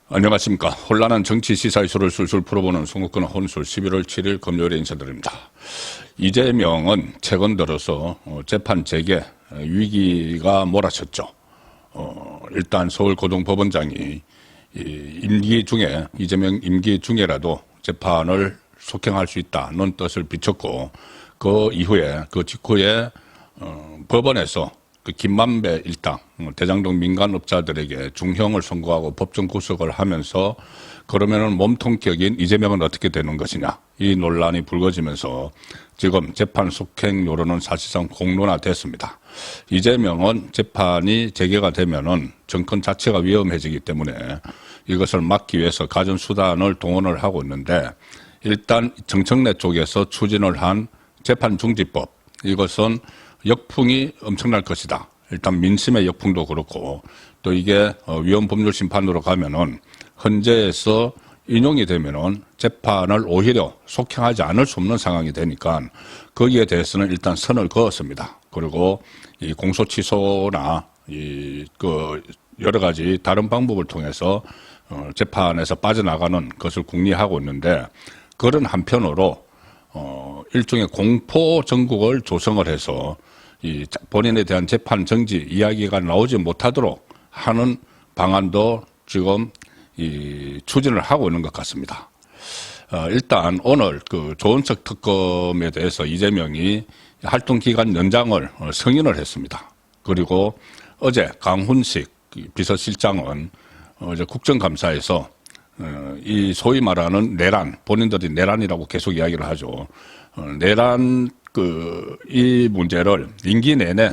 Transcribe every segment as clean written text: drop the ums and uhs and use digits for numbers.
안녕하십니까. 혼란한 정치 시사 이슈를 술술 풀어보는 송국근 혼술 11월 7일 금요일에 인사드립니다. 이재명은 최근 들어서 재판 재개 위기가 몰아쳤죠. 일단 서울고등법원장이 임기 중에 이재명 임기 중에라도 재판을 속행할 수 있다는 뜻을 비췄고 그 이후에 그 직후에 법원에서 그 김만배 일당 대장동 민간업자들에게 중형을 선고하고 법정 구속을 하면서 그러면은 몸통격인 이재명은 어떻게 되는 것이냐 이 논란이 불거지면서 지금 재판 속행 여론은 사실상 공론화됐습니다. 이재명은 재판이 재개가 되면은 정권 자체가 위험해지기 때문에 이것을 막기 위해서 가진 수단을 동원을 하고 있는데 일단 정청래 쪽에서 추진을 한 재판중지법 이것은 역풍이 엄청날 것이다. 일단 민심의 역풍도 그렇고 또 이게 위헌법률심판으로 가면은 헌재에서 인용이 되면은 재판을 오히려 속행하지 않을 수 없는 상황이 되니까 거기에 대해서는 일단 선을 그었습니다. 그리고 이 공소취소나 그 여러 가지 다른 방법을 통해서 재판에서 빠져나가는 것을 궁리하고 있는데 그런 한편으로 일종의 공포 정국을 조성을 해서 이 본인에 대한 재판 정지 이야기가 나오지 못하도록 하는 방안도 지금 추진을 하고 있는 것 같습니다. 일단 오늘 그 조은석 특검에 대해서 이재명이 활동 기간 연장을 승인을 했습니다. 그리고 어제 강훈식 비서실장은 어제 국정감사에서 이 소위 말하는 내란, 본인들이 내란이라고 계속 이야기를 하죠. 내란 이 문제를 임기 내내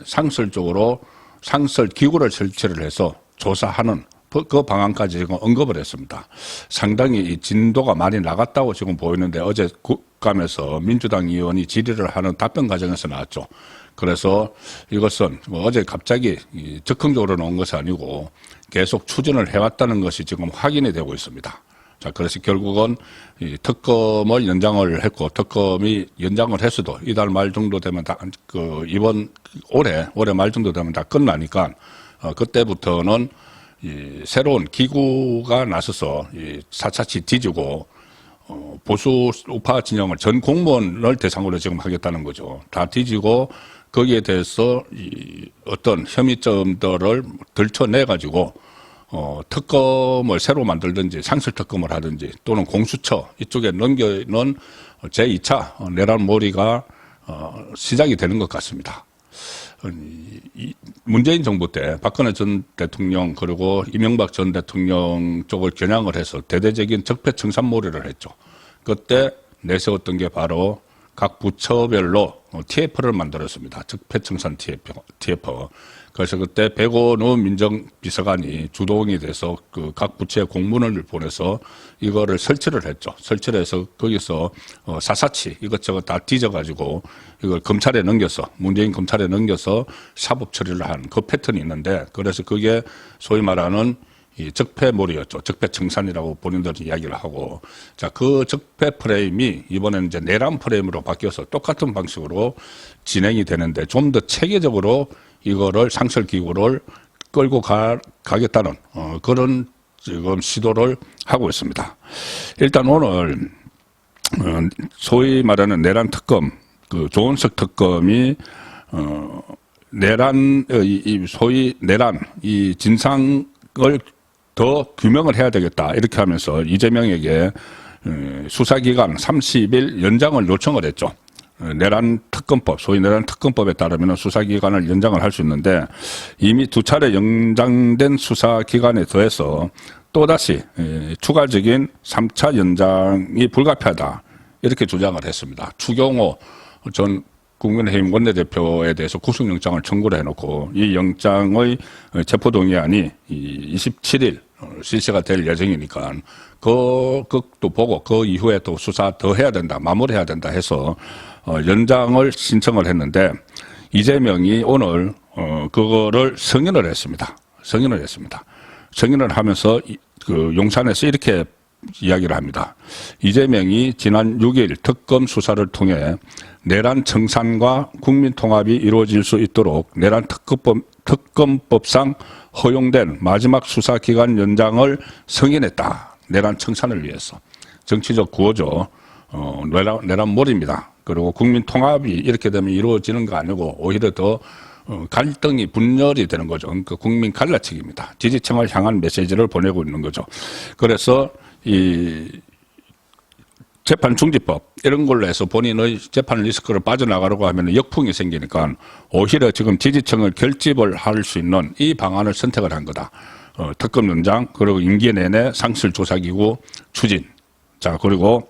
상설적으로 상설 기구를 설치를 해서 조사하는 그 방안까지 지금 언급을 했습니다. 상당히 이 진도가 많이 나갔다고 지금 보이는데 어제 국감에서 민주당 의원이 질의를 하는 답변 과정에서 나왔죠. 그래서 이것은 어제 갑자기 적극적으로 나온 것이 아니고 계속 추진을 해왔다는 것이 지금 확인이 되고 있습니다. 자, 그래서 결국은 이 특검을 연장을 했고 특검이 연장을 했어도 이달 말 정도 되면 다 이번 올해 말 정도 되면 다 끝나니까 그때부터는 이 새로운 기구가 나서서 이 사차치 뒤지고 보수 우파 진영을 전 공무원을 대상으로 지금 하겠다는 거죠. 다 뒤지고 거기에 대해서 이 어떤 혐의점들을 들춰내 가지고 특검을 새로 만들든지 상설 특검을 하든지 또는 공수처 이쪽에 넘겨는 제2차 내란몰이가 시작이 되는 것 같습니다. 문재인 정부 때 박근혜 전 대통령 그리고 이명박 전 대통령 쪽을 겨냥을 해서 대대적인 적폐청산몰이를 했죠. 그때 내세웠던 게 바로 각 부처별로 TF를 만들었습니다. 적폐청산 TF. 그래서 그때 백원우 민정비서관이 주동이 돼서 그 각 부처에 공문을 보내서 이거를 설치를 했죠. 설치를 해서 거기서 사사치 이것저것 다 뒤져가지고 이걸 검찰에 넘겨서 문재인 검찰에 넘겨서 사법 처리를 한 그 패턴이 있는데 그래서 그게 소위 말하는 이 적폐몰이였죠. 적폐청산이라고 본인들이 이야기를 하고 자, 그 적폐 프레임이 이번에는 이제 내란 프레임으로 바뀌어서 똑같은 방식으로 진행이 되는데 좀 더 체계적으로 이거를 상설기구를 끌고 가겠다는 그런 지금 시도를 하고 있습니다. 일단 오늘 소위 말하는 내란 특검, 그 조은석 특검이 내란 소위 내란 이 진상을 더 규명을 해야 되겠다 이렇게 하면서 이재명에게 수사기간 30일 연장을 요청을 했죠. 내란 특검법, 소위 내란 특검법에 따르면 수사기간을 연장을 할 수 있는데 이미 2차례 연장된 수사기간에 더해서 또다시 추가적인 3차 연장이 불가피하다 이렇게 주장을 했습니다. 추경호 전 국민의힘 원내대표에 대해서 구속영장을 청구를 해놓고 이 영장의 체포동의안이 27일 실시가 될 예정이니까 그것도 보고 그 이후에 또 수사 더 해야 된다, 마무리해야 된다 해서 연장을 신청을 했는데 이재명이 오늘 그거를 승인을 했습니다. 승인을 하면서 그 용산에서 이렇게 이야기를 합니다. 이재명이 지난 6일 특검 수사를 통해 내란 청산과 국민 통합이 이루어질 수 있도록 내란 특검법상 허용된 마지막 수사기간 연장을 승인했다. 내란 청산을 위해서. 정치적 구호죠. 내란몰입니다. 그리고 국민 통합이 이렇게 되면 이루어지는 거 아니고 오히려 더 갈등이 분열이 되는 거죠. 그러니까 국민 갈라치기입니다. 지지층을 향한 메시지를 보내고 있는 거죠. 그래서 이 재판 중지법 이런 걸로 해서 본인의 재판 리스크를 빠져나가려고 하면 역풍이 생기니까 오히려 지금 지지층을 결집을 할 수 있는 이 방안을 선택을 한 거다. 특검 연장 그리고 임기 내내 상실조사기구 추진. 자 그리고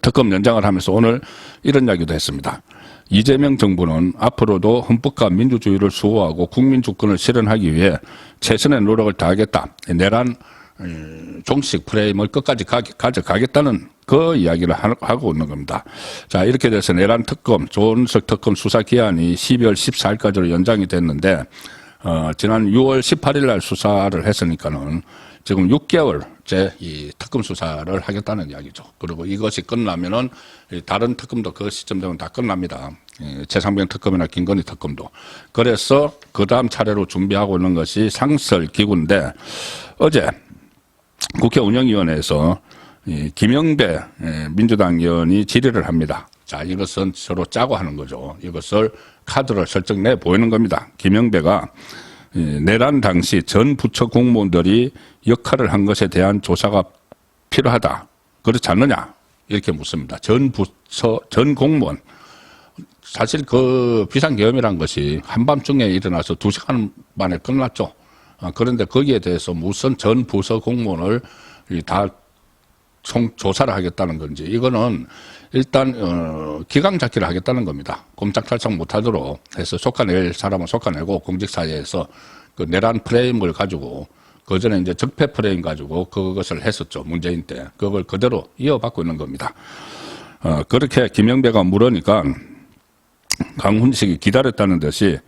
특검 연장을 하면서 오늘 이런 이야기도 했습니다. 이재명 정부는 앞으로도 헌법과 민주주의를 수호하고 국민 주권을 실현하기 위해 최선의 노력을 다하겠다. 내란 종식 프레임을 끝까지 가져가겠다는 그 이야기를 하고 있는 겁니다. 자, 이렇게 돼서 내란 특검, 조은석 특검 수사 기한이 12월 14일까지로 연장이 됐는데, 지난 6월 18일 날 수사를 했으니까는 지금 6개월째 이 특검 수사를 하겠다는 이야기죠. 그리고 이것이 끝나면은 다른 특검도 그 시점 되면 다 끝납니다. 최상병 특검이나 김건희 특검도. 그래서 그 다음 차례로 준비하고 있는 것이 상설기구인데 어제 국회 운영위원회에서 김영배 민주당 의원이 질의를 합니다. 자, 이것은 서로 짜고 하는 거죠. 이것을 카드를 설정 내 보이는 겁니다. 김영배가 내란 당시 전 부처 공무원들이 역할을 한 것에 대한 조사가 필요하다. 그렇지 않느냐? 이렇게 묻습니다. 전 부처, 전 공무원. 사실 그 비상계엄이란 것이 한밤중에 일어나서 2시간 만에 끝났죠. 그런데 거기에 대해서 무슨 전 부서 공무원을 다 조사를 하겠다는 건지 이거는 일단 기강 잡기를 하겠다는 겁니다. 꼼짝달싹 못하도록 해서 속아낼 사람은 속아내고 공직사회에서 그 내란 프레임을 가지고 그 전에 이제 적폐 프레임 가지고 그것을 했었죠. 문재인 때. 그걸 그대로 이어받고 있는 겁니다. 그렇게 김영배가 물으니까 강훈식이 기다렸다는 듯이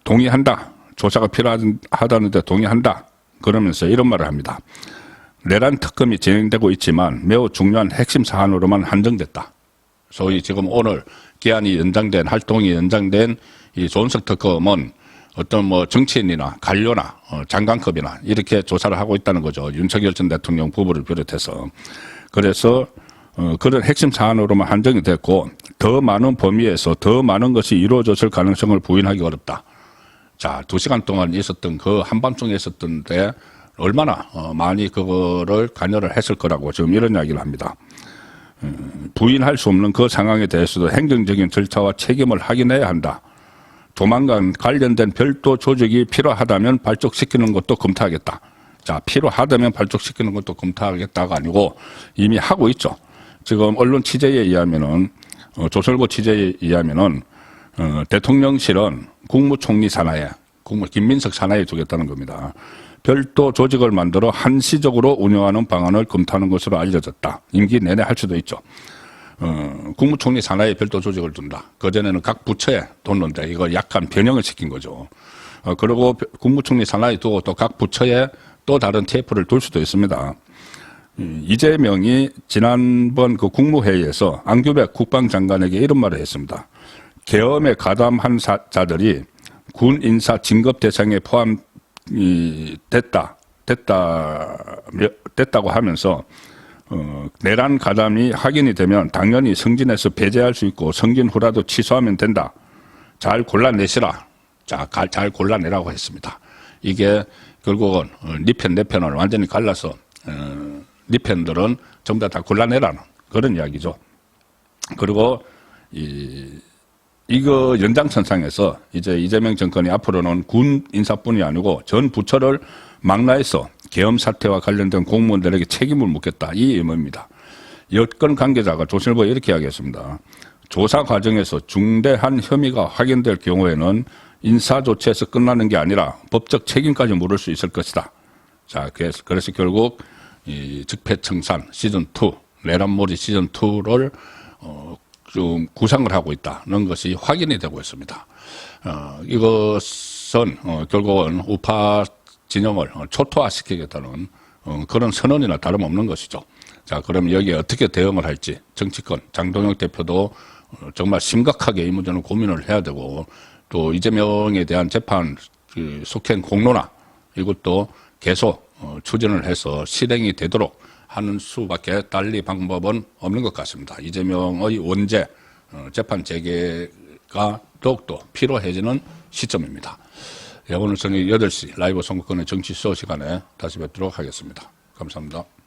동의한다. 조사가 필요하다는데 동의한다. 그러면서 이런 말을 합니다. 내란 특검이 진행되고 있지만 매우 중요한 핵심 사안으로만 한정됐다. 소위 지금 오늘 기한이 연장된 활동이 연장된 이 조은석 특검은 어떤 뭐 정치인이나 관료나 장관급이나 이렇게 조사를 하고 있다는 거죠. 윤석열 전 대통령 부부를 비롯해서. 그래서 그런 핵심 사안으로만 한정이 됐고 더 많은 범위에서 더 많은 것이 이루어졌을 가능성을 부인하기 어렵다. 자, 2시간 동안 있었던 그 한밤중에 있었던데 얼마나 많이 그거를 관여를 했을 거라고 지금 이런 이야기를 합니다. 부인할 수 없는 그 상황에 대해서도 행정적인 절차와 책임을 확인해야 한다. 조만간 관련된 별도 조직이 필요하다면 발족시키는 것도 검토하겠다. 자, 필요하다면 발족시키는 것도 검토하겠다가 아니고 이미 하고 있죠. 지금 언론 취재에 의하면은 조선일보 취재에 의하면은 대통령실은 국무총리 산하에 김민석 산하에 두겠다는 겁니다. 별도 조직을 만들어 한시적으로 운영하는 방안을 검토하는 것으로 알려졌다. 임기 내내 할 수도 있죠. 국무총리 산하에 별도 조직을 둔다. 그전에는 각 부처에 뒀는데 이걸 약간 변형을 시킨 거죠. 그리고 국무총리 산하에 두고 또 각 부처에 또 다른 TF를 둘 수도 있습니다. 이재명이 지난번 그 국무회의에서 안규백 국방장관에게 이런 말을 했습니다. 계엄에 가담한 자들이 군 인사 진급 대상에 됐다고 하면서 내란 가담이 확인이 되면 당연히 승진해서 배제할 수 있고 승진 후라도 취소하면 된다. 잘 골라내시라. 자, 잘 골라내라고 했습니다. 이게 결국은 네 편, 내 편을 완전히 갈라서 네 편들은 전부 다 골라내라는 그런 이야기죠. 그리고 이거 연장선상에서 이제 이재명 정권이 앞으로는 군 인사뿐이 아니고 전 부처를 망라해서 계엄 사태와 관련된 공무원들에게 책임을 묻겠다. 이 의무입니다. 여권 관계자가 조선일보에 이렇게 이야기했습니다. 조사 과정에서 중대한 혐의가 확인될 경우에는 인사 조치에서 끝나는 게 아니라 법적 책임까지 물을 수 있을 것이다. 자, 그래서 결국 이 적폐청산 시즌2, 내란몰이 시즌2를 좀 구상을 하고 있다는 것이 확인이 되고 있습니다. 이것은 결국은 우파 진영을 초토화시키겠다는 그런 선언이나 다름없는 것이죠. 자, 그럼 여기에 어떻게 대응을 할지 정치권 장동혁 대표도 정말 심각하게 이 문제는 고민을 해야 되고 또 이재명에 대한 재판 속행 공론화 이것도 계속 추진을 해서 실행이 되도록 하는 수밖에 달리 방법은 없는 것 같습니다. 이재명의 원죄 재판 재개가 더욱더 필요해지는 시점입니다. 예, 오늘 저녁 8시 라이브 선거권의 정치 수호 시간에 다시 뵙도록 하겠습니다. 감사합니다.